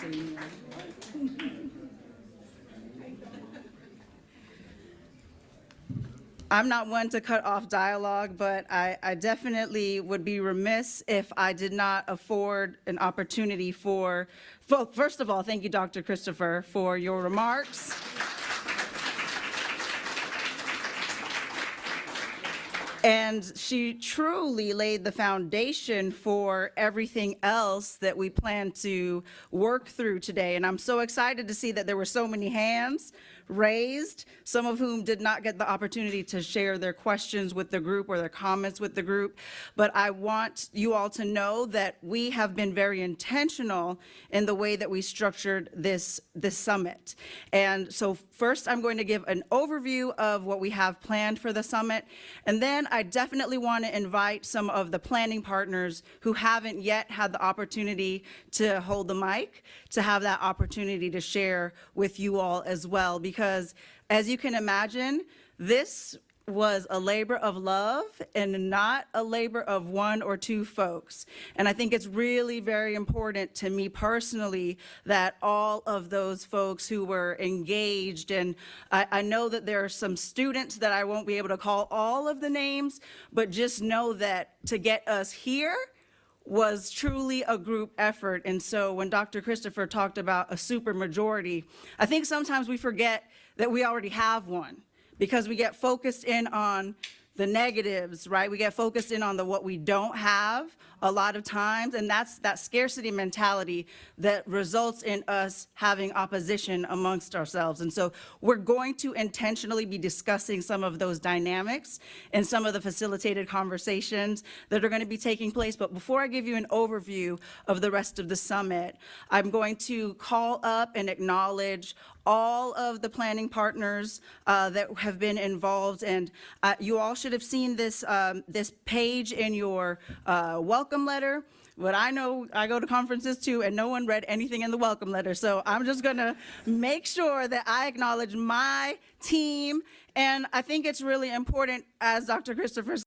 Dãnia. I'm not one to cut off dialogue, but I definitely would be remiss if I did not afford an opportunity for, well, first of all, thank you, Dr. Christopher, for your remarks. And she truly laid the foundation for everything else that we plan to work through today. And I'm so excited to see that there were so many hands raised, some of whom did not get the opportunity to share their questions with the group or their comments with the group. But I want you all to know that we have been very intentional in the way that we structured this summit. And so first, I'm going to give an overview of what we have planned for the summit. And then I definitely want to invite some of the planning partners who haven't yet had the opportunity to hold the mic to have that opportunity to share with you all as well. Because as you can imagine, this was a labor of love and not a labor of one or two folks. And I think it's really very important to me personally that all of those folks who were engaged, and I know that there are some students that I won't be able to call all of the names, but just know that to get us here was truly a group effort. And so when Dr. Christopher talked about a supermajority, I think sometimes we forget that we already have one, because we get focused in on the negatives, right? We get focused in on what we don't have a lot of times, and that's that scarcity mentality that results in us having opposition amongst ourselves. And so we're going to intentionally be discussing some of those dynamics and some of the facilitated conversations that are going to be taking place. But before I give you an overview of the rest of the summit, I'm going to call up and acknowledge all of the planning partners that have been involved. And you all should have seen this, this page in your welcome letter. But I know I go to conferences too, and no one read anything in the welcome letter. So I'm just gonna make sure that I acknowledge my team. And I think it's really important, as Dr. Christopher